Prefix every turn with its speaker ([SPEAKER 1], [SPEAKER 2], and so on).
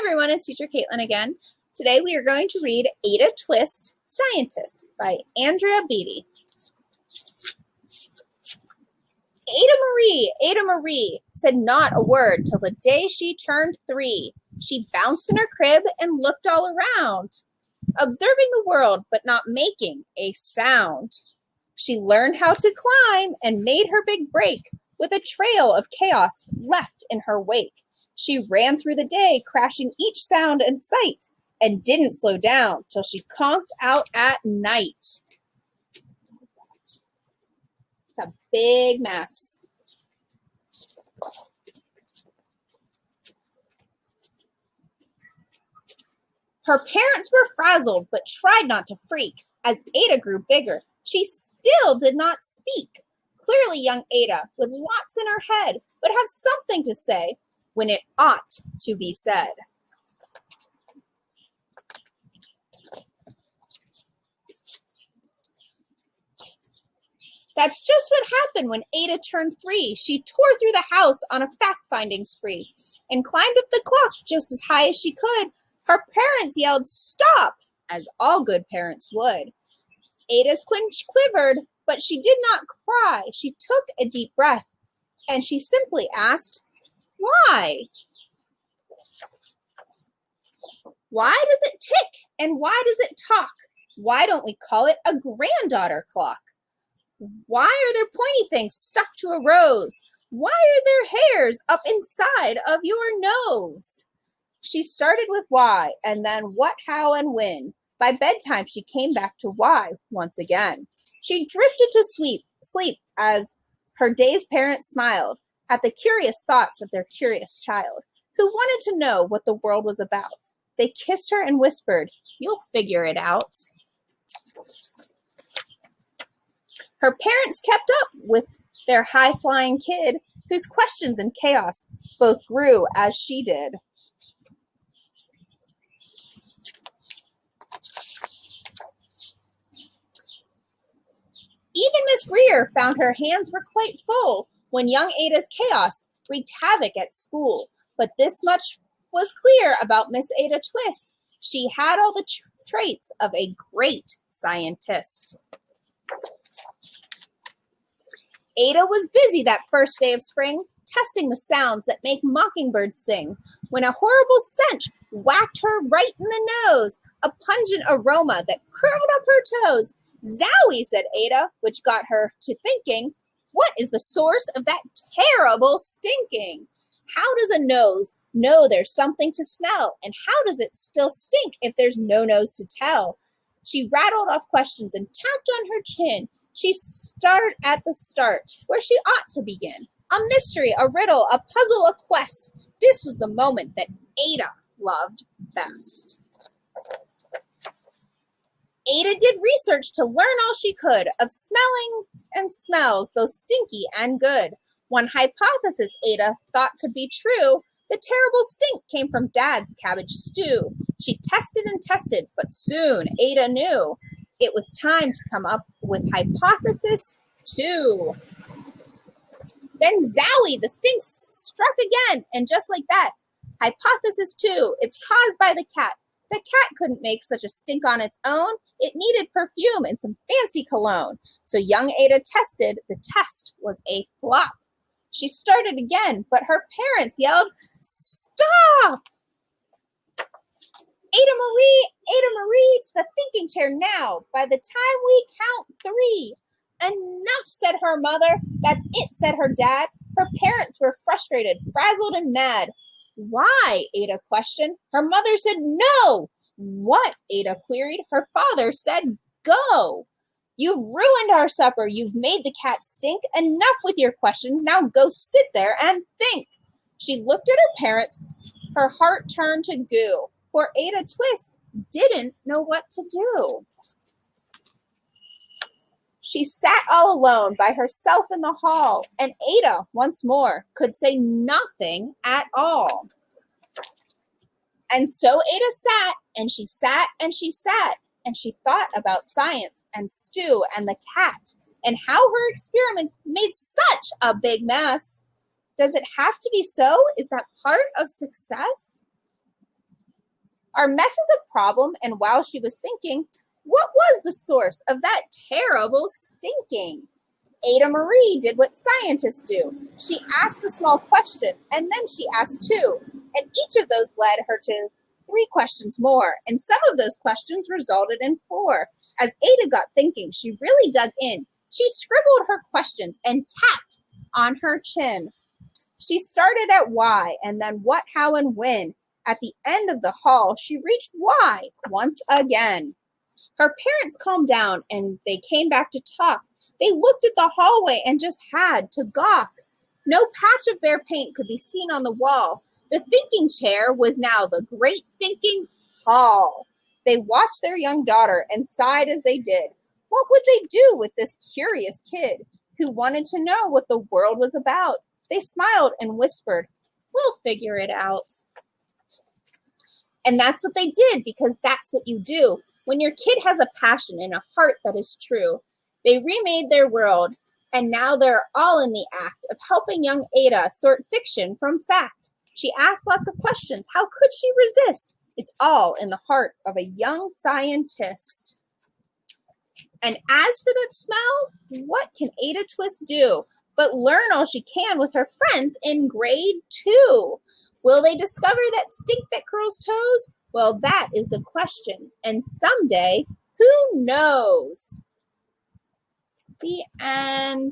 [SPEAKER 1] everyone, it's Teacher Caitlin again. Today we are going to read Ada Twist, Scientist by Andrea Beaty. Ada Marie said not a word till the day she turned 3. She bounced in her crib and looked all around, observing the world but not making a sound. She learned how to climb and made her big break with a trail of chaos left in her wake. She ran through the day, crashing each sound and sight, and didn't slow down till she conked out at night. It's a big mess. Her parents were frazzled, but tried not to freak. As Ada grew bigger, she still did not speak. Clearly young Ada, with lots in her head, would have something to say when it ought to be said. That's just what happened when Ada turned 3. She tore through the house on a fact-finding spree and climbed up the clock just as high as she could. Her parents yelled, "Stop!" as all good parents would. Ada's quinch quivered, but she did not cry. She took a deep breath, and she simply asked, "Why? Why does it tick, and why does it talk? Why don't we call it a granddaughter clock? Why are there pointy things stuck to a rose? Why are there hairs up inside of your nose?" She started with why, and then what, how, and when. By bedtime, she came back to why once again. She drifted to sleep as her dazed parents smiled at the curious thoughts of their curious child, who wanted to know what the world was about. They kissed her and whispered, "You'll figure it out." Her parents kept up with their high-flying kid, whose questions and chaos both grew as she did. Even Miss Greer found her hands were quite full when young Ada's chaos wreaked havoc at school. But this much was clear about Miss Ada Twist. She had all the traits of a great scientist. Ada was busy that first day of spring, testing the sounds that make mockingbirds sing, when a horrible stench whacked her right in the nose, a pungent aroma that curled up her toes. "Zowie," said Ada, which got her to thinking, what is the source of that terrible stinking? How does a nose know there's something to smell, and how does it still stink if there's no nose to tell? She rattled off questions and tapped on her chin. She started at the start, where she ought to begin. A mystery, a riddle, a puzzle, a quest. This was the moment that Ada loved best. Ada did research to learn all she could of smelling and smells, both stinky and good. One hypothesis Ada thought could be true. The terrible stink came from Dad's cabbage stew. She tested and tested, but soon Ada knew it was time to come up with hypothesis 2. Then zowie, the stink struck again, and just like that, hypothesis 2, it's caused by the cat. The cat couldn't make such a stink on its own. It needed perfume and some fancy cologne. So young Ada tested. The test was a flop. She started again, but her parents yelled, "Stop! Ada Marie, to the thinking chair now. By the time we count 3. Enough," said her mother. "That's it," said her dad. Her parents were frustrated, frazzled, and mad. "Why?" Ada questioned. Her mother said, "No." "What?" Ada queried. Her father said, "Go. You've ruined our supper. You've made the cat stink. Enough with your questions. Now go sit there and think." She looked at her parents. Her heart turned to goo. For Ada Twist didn't know what to do. She sat all alone by herself in the hall, and Ada, once more, could say nothing at all. And so Ada sat, and she sat, and she sat, and she thought about science and stew and the cat, and how her experiments made such a big mess. Does it have to be so? Is that part of success? Are messes a problem? And while she was thinking, what was the source of that terrible stinking? Ada Marie did what scientists do. She asked a small question, and then she asked two, and each of those led her to 3 questions more, and some of those questions resulted in 4. As Ada got thinking, she really dug in. She scribbled her questions and tapped on her chin. She started at why, and then what, how, and when. At the end of the hall, she reached why once again. Her parents calmed down, and they came back to talk. They looked at the hallway and just had to gawk. No patch of bare paint could be seen on the wall. The thinking chair was now the great thinking hall. They watched their young daughter and sighed as they did. What would they do with this curious kid who wanted to know what the world was about? They smiled and whispered, "We'll figure it out." And that's what they did, because that's what you do when your kid has a passion and a heart that is true. They remade their world, and now they're all in the act of helping young Ada sort fiction from fact. She asked lots of questions. How could she resist? It's all in the heart of a young scientist. And as for that smell, what can Ada Twist do but learn all she can with her friends in grade 2? Will they discover that stink that curls toes? Well, that is the question. And someday, who knows? The end.